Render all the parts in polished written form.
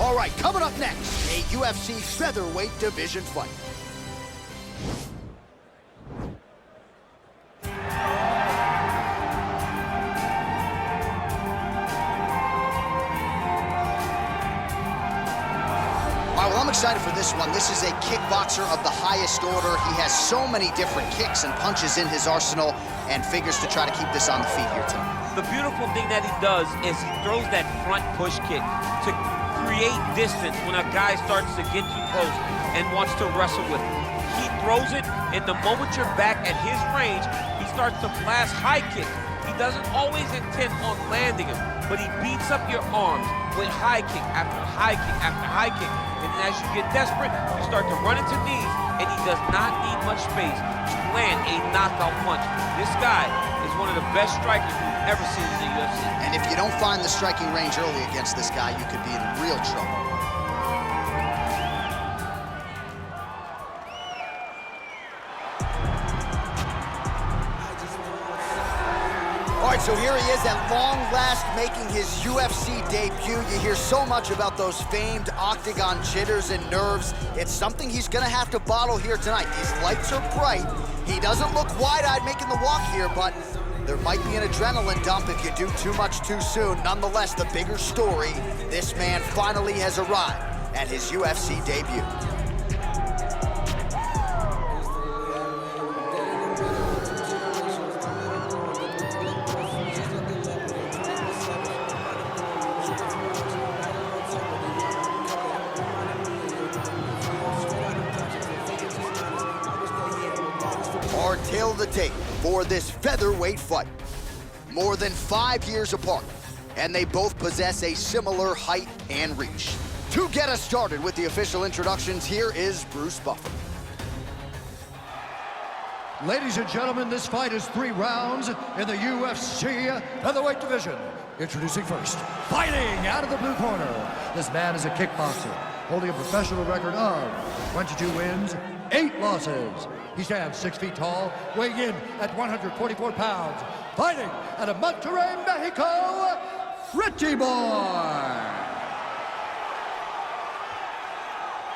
All right, coming up next, a UFC featherweight division fight. Well, I'm excited for this one. This is a kickboxer of the highest order. He has so many different kicks and punches in his arsenal and figures to try to keep this on the feet here tonight. The beautiful thing that he does is he throws that front push kick to create distance when a guy starts to get too close and wants to wrestle with him. He throws it, and the moment you're back at his range, he starts to blast high kicks. He doesn't always intend on landing him, but he beats up your arms with high kick after high kick after high kick. And as you get desperate, you start to run into knees, and he does not need much space to land a knockout punch. This guy is one of the best strikers we've ever seen in the UFC. And if you don't find the striking range early against this guy, you could be in real trouble. All right, so here he is at long last making his UFC debut. You hear so much about those famed octagon jitters and nerves. It's something he's gonna have to bottle here tonight. These lights are bright. He doesn't look wide-eyed making the walk here, but there might be an adrenaline dump if you do too much too soon. Nonetheless, the bigger story, this man finally has arrived at his UFC debut. Our tale of the tape for this featherweight fight. More than 5 years apart, and they both possess a similar height and reach. To get us started with the official introductions, here is Bruce Buffer. Ladies and gentlemen, this fight is 3 rounds in the UFC featherweight division. Introducing first, fighting out of the blue corner. This man is a kickboxer, holding a professional record of 22 wins, 8 losses. He stands 6 feet tall, weighing in at 144 pounds. Fighting out of Monterrey, Mexico, Richie Boy.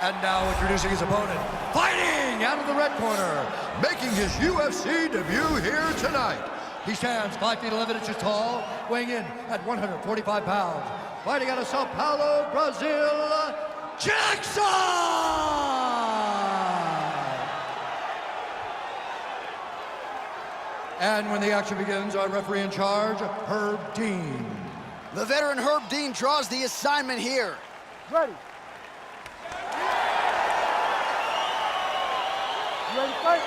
And now introducing his opponent, fighting out of the red corner, making his UFC debut here tonight. He stands 5 feet 11 inches tall, weighing in at 145 pounds. Fighting out of Sao Paulo, Brazil, Jackson! And when the action begins, our referee in charge, Herb Dean. The veteran Herb Dean draws the assignment here. Ready. You ready to fight?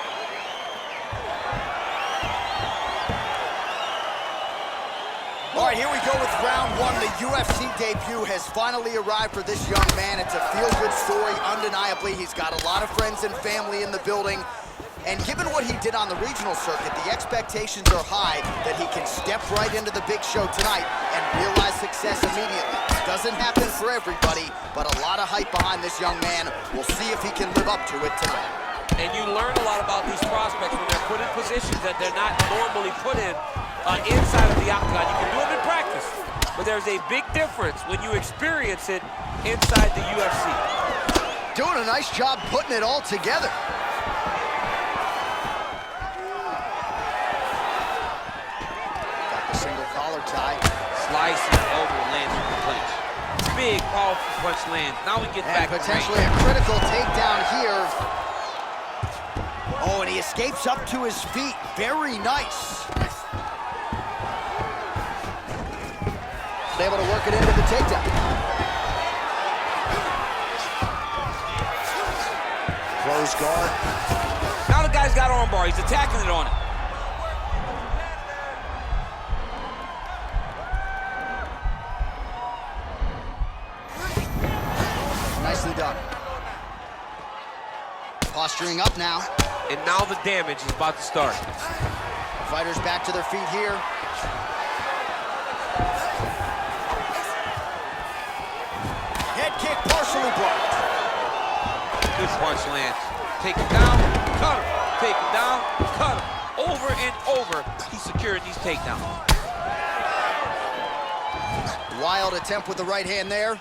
All right, here we go with round 1. The UFC debut has finally arrived for this young man. It's a feel-good story, undeniably. He's got a lot of friends and family in the building. And given what he did on the regional circuit, the expectations are high that he can step right into the big show tonight and realize success immediately. Doesn't happen for everybody, but a lot of hype behind this young man. We'll see if he can live up to it tonight. And you learn a lot about these prospects when they're put in positions that they're not normally put in inside of the octagon. You can do it in practice, but there's a big difference when you experience it inside the UFC. Doing a nice job putting it all together. Tie. Slicing elbow lands with the punch. Big, powerful punch lands. Now we get back potentially a critical takedown here. Oh, and he escapes up to his feet. Very nice. Able to work it into the takedown. Close guard. Now the guy's got armbar. He's attacking it on it. Nicely done. Posturing up now. And now the damage is about to start. Fighters back to their feet here. Head kick partially blocked. Good punch lands. Take him down, cut him. Take him down, cut him. Over and over, he's securing these takedowns. Wild attempt with the right hand there.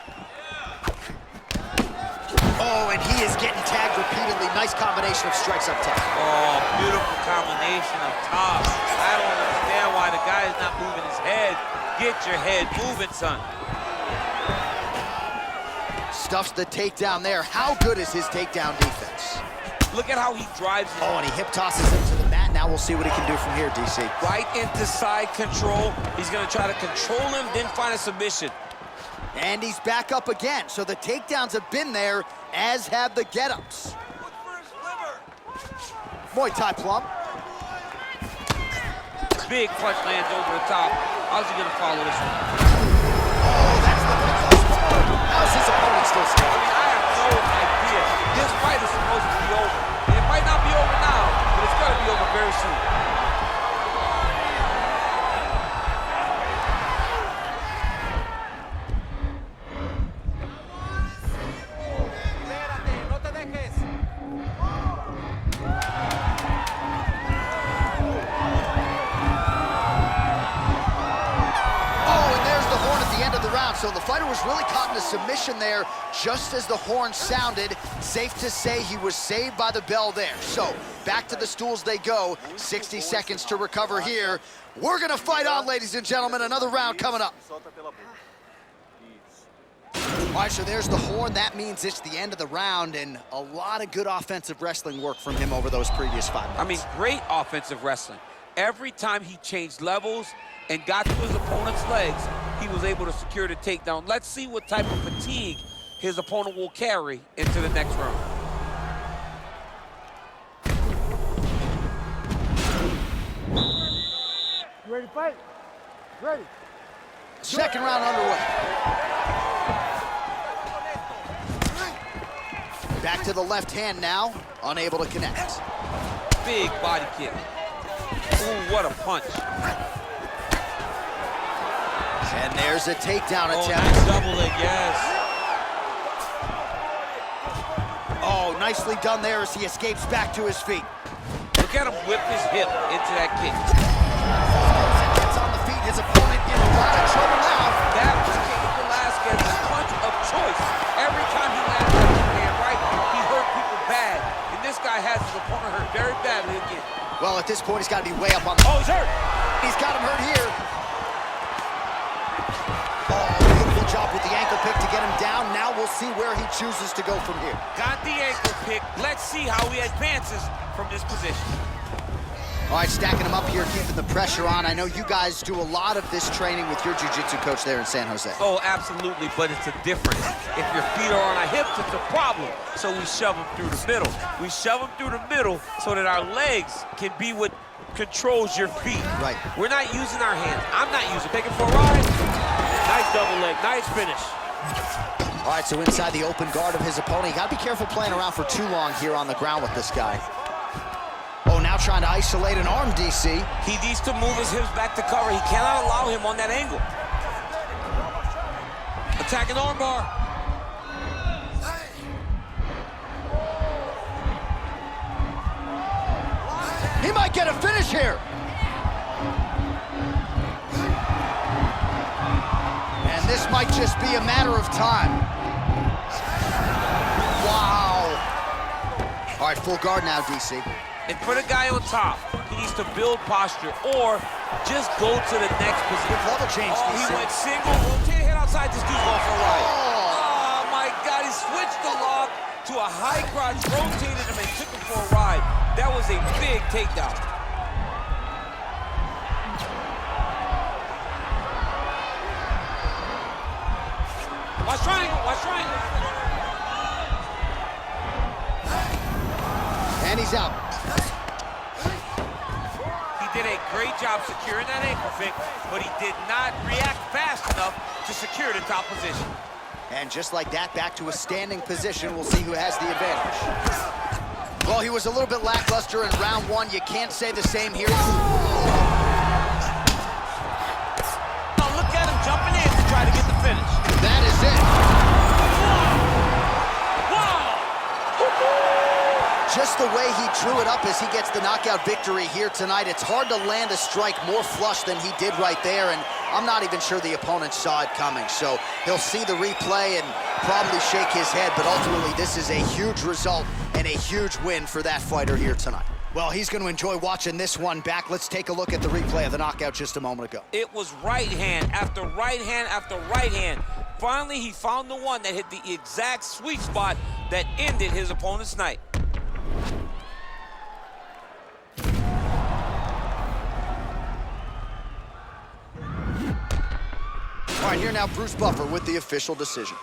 Oh, and he is getting tagged repeatedly. Nice combination of strikes up top. Oh, beautiful combination up top. I don't understand why the guy is not moving his head. Get your head moving, son. Stuffs the takedown there. How good is his takedown defense? Look at how he drives it. Oh, and he hip tosses him to the mat. Now we'll see what he can do from here, DC. Right into side control. He's gonna try to control him, then find a submission. And he's back up again. So the takedowns have been there, as have the get-ups. Muay Thai plum. Big punch lands over the top. How's he gonna follow this one? Oh, that's the big spot. How's his opponent still standing? I have no idea. This fight is supposed to be over. And it might not be over now, but it's gonna be over very soon. So the fighter was really caught in a submission there just as the horn sounded. Safe to say he was saved by the bell there. So back to the stools they go. 60 seconds to recover here. We're gonna fight on, ladies and gentlemen. Another round coming up. All right, so there's the horn. That means it's the end of the round, and a lot of good offensive wrestling work from him over those previous 5 minutes. I mean, great offensive wrestling. Every time he changed levels and got to his opponent's legs, he was able to secure the takedown. Let's see what type of fatigue his opponent will carry into the next round. You ready to fight? Ready. Second round underway. Back to the left hand now, unable to connect. Big body kick. Ooh, what a punch. And there's a takedown attempt. Nice double leg, yes. Oh, nicely done there as he escapes back to his feet. Look at him whip his hip into that kick. Gets on the feet, his opponent in a lot of trouble now. That was Cain Velasquez's punch of choice. Every time he landed that hand right, he hurt people bad. And this guy has his opponent hurt very badly again. Well, at this point, he's got to be way up on the... Oh, he's hurt. He's got him hurt here. Oh, beautiful job with the ankle pick to get him down. Now we'll see where he chooses to go from here. Got the ankle pick. Let's see how he advances from this position. All right, stacking him up here, keeping the pressure on. I know you guys do a lot of this training with your jiu-jitsu coach there in San Jose. Oh, absolutely, but it's a difference. If your feet are on our hips, it's a problem. So we shove them through the middle. We shove them through the middle so that our legs can be what controls your feet. Right. We're not using our hands. I'm not using. Take it for a ride. Nice double leg. Nice finish. All right, so inside the open guard of his opponent. You got to be careful playing around for too long here on the ground with this guy. Oh, now trying to isolate an arm, DC. He needs to move his hips back to cover. He cannot allow him on that angle. Attacking armbar. He might get a finish here. And this might just be a matter of time. Wow. All right, full guard now, DC. And for the guy on top, he needs to build posture or just go to the next position. Good level change, Oh, he DC. went single, rotate head outside, this dude's going for a ride. Oh. Oh my God, he switched the lock to a high crotch, rotated him and took him for a ride. That was a big takedown. Watch triangle, watch triangle. And he's out. He did a great job securing that ankle pick, but he did not react fast enough to secure the top position. And just like that, back to a standing position. We'll see who has the advantage. Well, he was a little bit lackluster in round one. You can't say the same here. Now look at him jumping in to try to get the finish. That is it. Wow! Just the way he drew it up as he gets the knockout victory here tonight. It's hard to land a strike more flush than he did right there, and I'm not even sure the opponent saw it coming. So he'll see the replay and probably shake his head, but ultimately this is a huge result and a huge win for that fighter here tonight. Well, he's going to enjoy watching this one back. Let's take a look at the replay of the knockout just a moment ago. It was right hand after right hand after right hand. Finally, he found the one that hit the exact sweet spot that ended his opponent's night. All right, here now, Bruce Buffer with the official decision.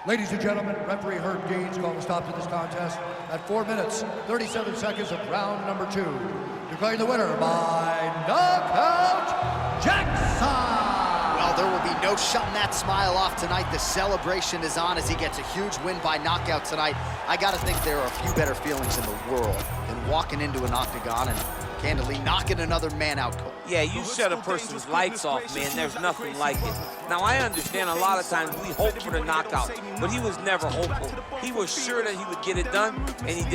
Ladies and gentlemen, referee Herb Deans called a stop to this contest at 4 minutes, 37 seconds of round number 2. Declaring the winner by knockout, Jackson! Well, there will be no shutting that smile off tonight. The celebration is on as he gets a huge win by knockout tonight. I gotta think there are a few better feelings in the world than walking into an octagon and candidly knocking another man out cold. Yeah, you shut a person's lights off, man. There's nothing like it. Now, I understand a lot of times we hope for the knockout, but he was never hopeful. He was sure that he would get it done, and he did.